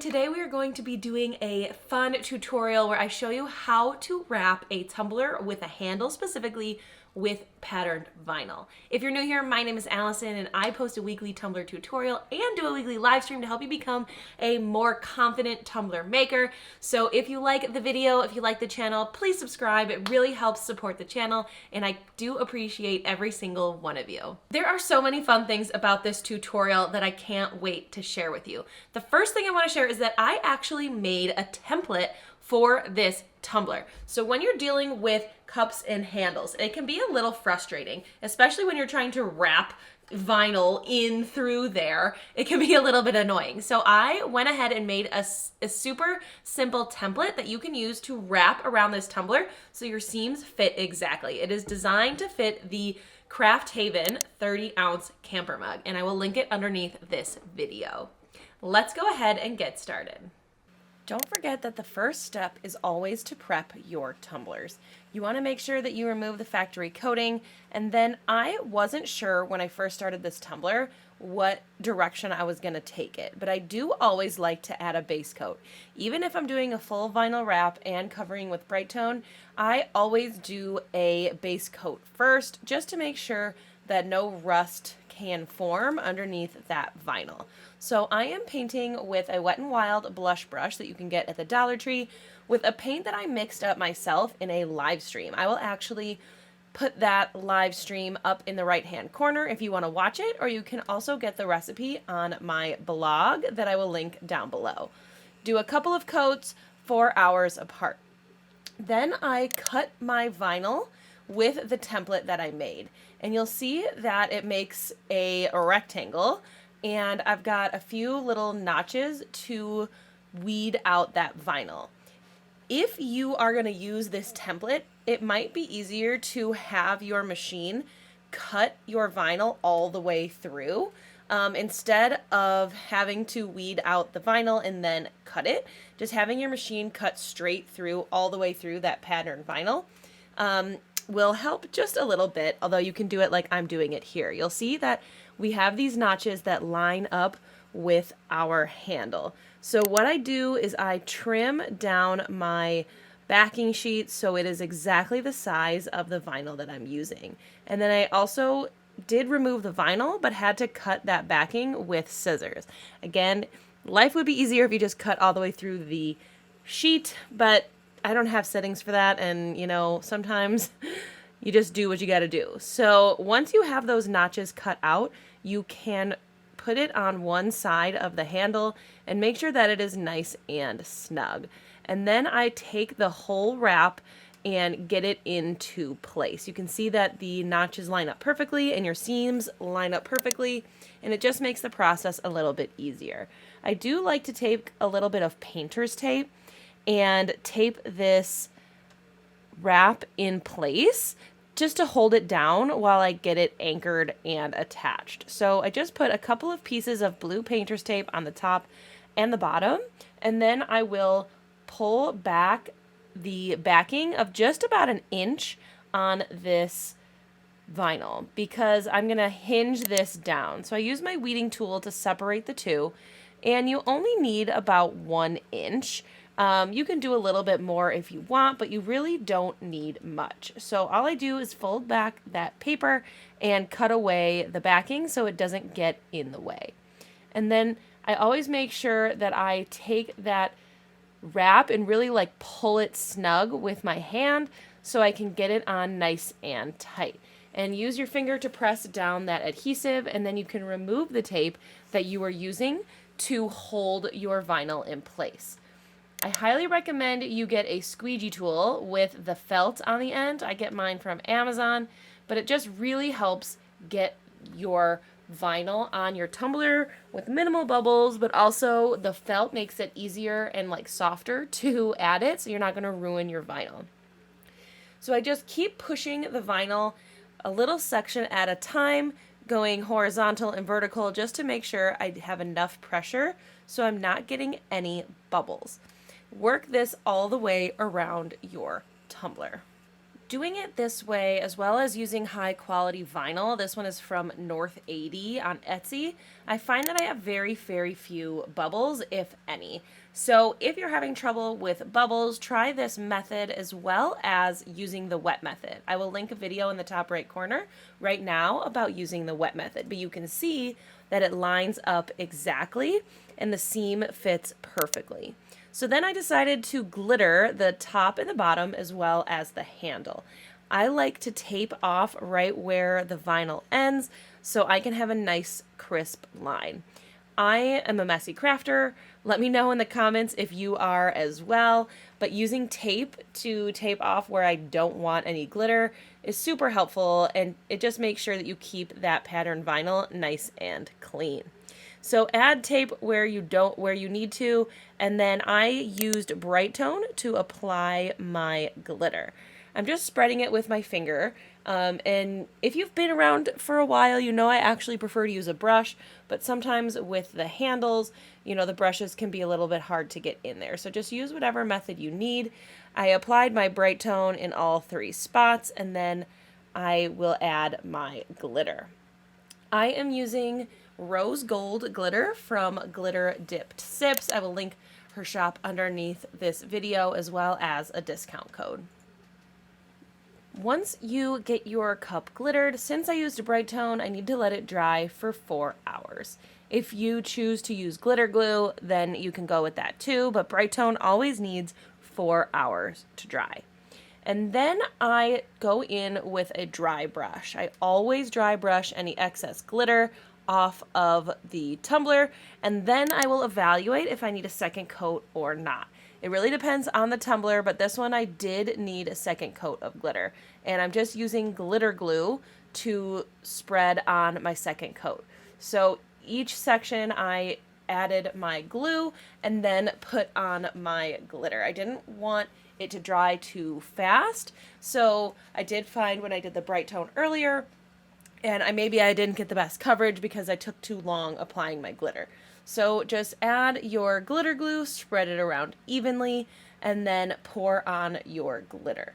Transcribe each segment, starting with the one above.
today we are going to be doing a fun tutorial where I show you how to wrap a tumbler with a handle, specifically with patterned vinyl. If you're new here, my name is Allison and I post a weekly tumbler tutorial and do a weekly live stream to help you become a more confident tumbler maker. So if you like the video, if you like the channel, please subscribe. It really helps support the channel and I do appreciate every single one of you. There are so many fun things about this tutorial that I can't wait to share with you. The first thing I want to share is that I actually made a template for this tumbler. So when you're dealing with cups and handles, it can be a little frustrating, especially when you're trying to wrap vinyl in through there. It can be a little bit annoying. So I went ahead and made a super simple template that you can use to wrap around this tumbler so your seams fit exactly. It is designed to fit the Craft Haven 30-ounce camper mug, and I will link it underneath this video. Let's go ahead and get started. Don't forget that the first step is always to prep your tumblers. You want to make sure that you remove the factory coating, and then I wasn't sure when I first started this tumbler what direction I was going to take it, but I do always like to add a base coat. Even if I'm doing a full vinyl wrap and covering with Bright Tone, I always do a base coat first just to make sure that no rust can form underneath that vinyl. So I am painting with a Wet n Wild blush brush that you can get at the Dollar Tree with a paint that I mixed up myself in a live stream. I will actually put that live stream up in the right hand corner if you want to watch it, or you can also get the recipe on my blog that I will link down below. Do a couple of coats 4 hours apart. Then I cut my vinyl with the template that I made, and you'll see that it makes a rectangle, and I've got a few little notches to weed out that vinyl. If you are going to use this template, it might be easier to have your machine cut your vinyl all the way through instead of having to weed out the vinyl and then cut it. Just having your machine cut straight through all the way through that patterned vinyl will help just a little bit, although you can do it like I'm doing it here. You'll see that we have these notches that line up with our handle. So what I do is I trim down my backing sheet so it is exactly the size of the vinyl that I'm using. And then I also did remove the vinyl, but had to cut that backing with scissors. Again, life would be easier if you just cut all the way through the sheet, but I don't have settings for that, and you know, sometimes you just do what you gotta do. So once you have those notches cut out, you can put it on one side of the handle and make sure that it is nice and snug. And then I take the whole wrap and get it into place. You can see that the notches line up perfectly and your seams line up perfectly, and it just makes the process a little bit easier. I do like to take a little bit of painter's tape and tape this wrap in place just to hold it down while I get it anchored and attached. So I just put a couple of pieces of blue painter's tape on the top and the bottom, and then I will pull back the backing of just about an inch on this vinyl because I'm going to hinge this down. So I use my weeding tool to separate the two, and you only need about 1 inch. You can do a little bit more if you want, but you really don't need much. So all I do is fold back that paper and cut away the backing so it doesn't get in the way. And then I always make sure that I take that wrap and really like pull it snug with my hand so I can get it on nice and tight. And use your finger to press down that adhesive, and then you can remove the tape that you are using to hold your vinyl in place. I highly recommend you get a Squeegee Tool with the felt on the end. I get mine from Amazon, but it just really helps get your vinyl on your tumbler with minimal bubbles, but also the felt makes it easier and like softer to add it, so you're not going to ruin your vinyl. So I just keep pushing the vinyl a little section at a time, going horizontal and vertical just to make sure I have enough pressure so I'm not getting any bubbles. Work this all the way around your tumbler. Doing it this way, as well as using high quality vinyl, this one is from North 80 on Etsy, I find that I have very few bubbles, if any. So if you're having trouble with bubbles, try this method as well as using the wet method. I will link a video in the top right corner right now about using the wet method, but you can see that it lines up exactly and the seam fits perfectly. So then I decided to glitter the top and the bottom as well as the handle. I like to tape off right where the vinyl ends so I can have a nice crisp line. I am a messy crafter. Let me know in the comments if you are as well. But using tape to tape off where I don't want any glitter is super helpful, and it just makes sure that you keep that pattern vinyl nice and clean. So add tape where you need to, and then I used Bright Tone to apply my glitter. I'm just spreading it with my finger, and if you've been around for a while, you know I actually prefer to use a brush, but sometimes with the handles, you know, the brushes can be a little bit hard to get in there. So just use whatever method you need. I applied my Bright Tone in all 3 spots, and then I will add my glitter. I am using rose gold glitter from Glitter Dipped Sips. I will link her shop underneath this video as well as a discount code. Once you get your cup glittered, since I used a Bright Tone, I need to let it dry for 4 hours. If you choose to use glitter glue, then you can go with that too, but Bright Tone always needs 4 hours to dry. And then I go in with a dry brush. I always dry brush any excess glitter off of the tumbler, and then I will evaluate if I need a second coat or not. It really depends on the tumbler, but this one I did need a second coat of glitter, and I'm just using glitter glue to spread on my second coat. So each section I added my glue and then put on my glitter. I didn't want it to dry too fast, so I did find when I did the Bright Tone earlier, and maybe I didn't get the best coverage because I took too long applying my glitter. So just add your glitter glue, spread it around evenly, and then pour on your glitter.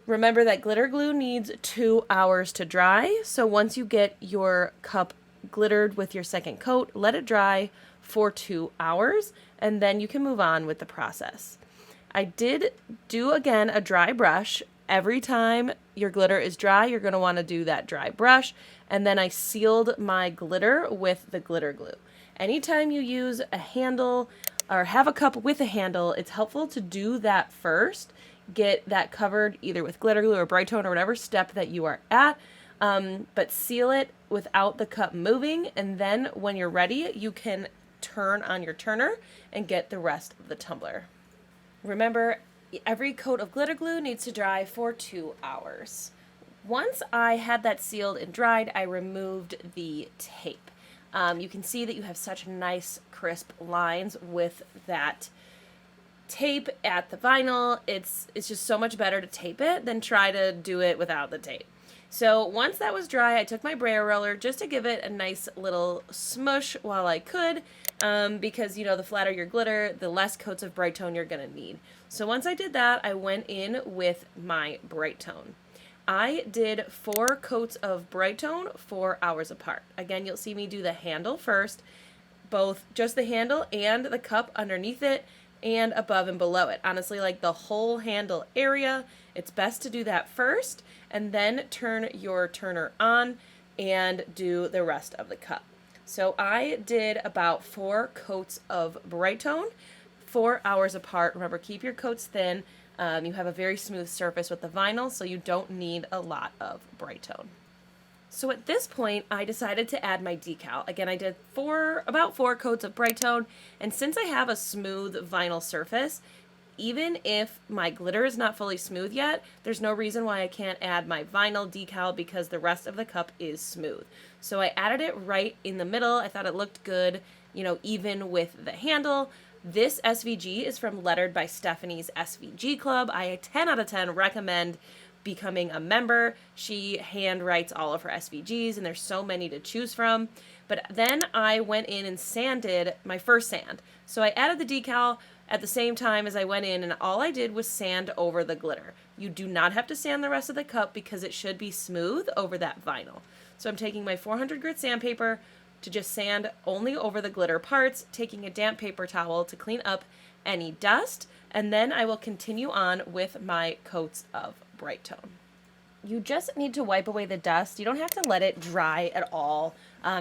Remember that glitter glue needs 2 hours to dry, so once you get your cup glittered with your second coat, let it dry for 2 hours, and then you can move on with the process. I did do, again, a dry brush. Every time your glitter is dry, you're going to want to do that dry brush. And then I sealed my glitter with the glitter glue. Anytime you use a handle or have a cup with a handle, it's helpful to do that first. Get that covered either with glitter glue or Bright Tone or whatever step that you are at. But seal it without the cup moving. And then when you're ready, you can turn on your turner and get the rest of the tumbler. Remember, every coat of glitter glue needs to dry for 2 hours. Once I had that sealed and dried, I removed the tape. You can see that you have such nice crisp lines with that tape at the vinyl. It's just so much better to tape it than try to do it without the tape. So once that was dry, I took my brayer roller just to give it a nice little smush while I could, because, you know, the flatter your glitter, the less coats of Bright Tone you're going to need. So once I did that, I went in with my Bright Tone. I did 4 coats of Bright Tone 4 hours apart. Again, you'll see me do the handle first, both just the handle and the cup underneath it and above and below it. Honestly, like the whole handle area, it's best to do that first and then turn your turner on and do the rest of the cup. So I did about 4 coats of Bright Tone 4 hours apart. Remember, keep your coats thin. You have a very smooth surface with the vinyl, so you don't need a lot of Bright Tone. So at this point, I decided to add my decal. Again, I did about 4 coats of Bright Tone, and since I have a smooth vinyl surface, even if my glitter is not fully smooth yet, there's no reason why I can't add my vinyl decal because the rest of the cup is smooth. So I added it right in the middle. I thought it looked good, you know, even with the handle. This SVG is from Lettered by Stephanie's SVG Club. I 10 out of 10 recommend becoming a member. She hand writes all of her SVGs, and there's so many to choose from. But then I went in and sanded my first sand. So I added the decal at the same time as I went in, and all I did was sand over the glitter. You do not have to sand the rest of the cup because it should be smooth over that vinyl. So I'm taking my 400 grit sandpaper to just sand only over the glitter parts, taking a damp paper towel to clean up any dust, and then I will continue on with my coats of bright tone. You just need to wipe away the dust. You don't have to let it dry at all.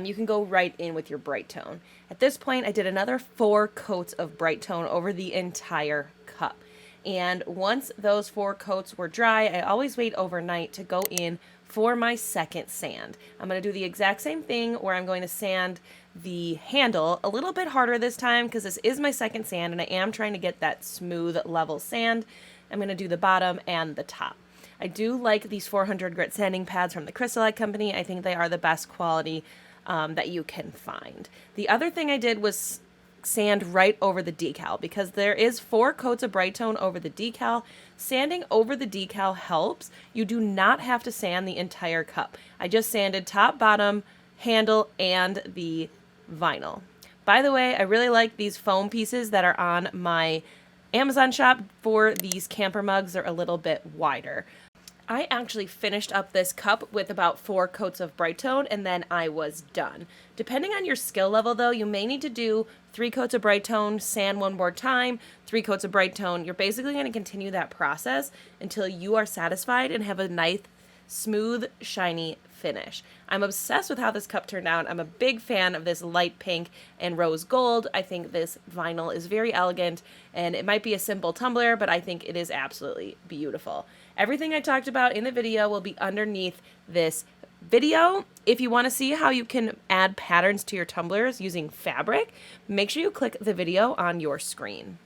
You can go right in with your bright tone. At this point, I did another 4 coats of bright tone over the entire cup. And once those 4 coats were dry, I always wait overnight to go in for my second sand. I'm going to do the exact same thing where I'm going to sand the handle a little bit harder this time because this is my second sand and I am trying to get that smooth level sand. I'm going to do the bottom and the top. I do like these 400 grit sanding pads from the CrystaLac Company. I think they are the best quality that you can find. The other thing I did was sand right over the decal because there is 4 coats of bright tone over the decal. Sanding over the decal helps. You do not have to sand the entire cup. I just sanded top, bottom, handle, and the vinyl. By the way, I really like these foam pieces that are on my Amazon shop for these camper mugs. They're a little bit wider. I actually finished up this cup with about 4 coats of bright tone and then I was done. Depending on your skill level though, you may need to do 3 coats of bright tone, sand one more time, 3 coats of bright tone. You're basically going to continue that process until you are satisfied and have a nice, smooth, shiny finish. I'm obsessed with how this cup turned out. I'm a big fan of this light pink and rose gold. I think this vinyl is very elegant and it might be a simple tumbler, but I think it is absolutely beautiful. Everything I talked about in the video will be underneath this video. If you want to see how you can add patterns to your tumblers using fabric, make sure you click the video on your screen.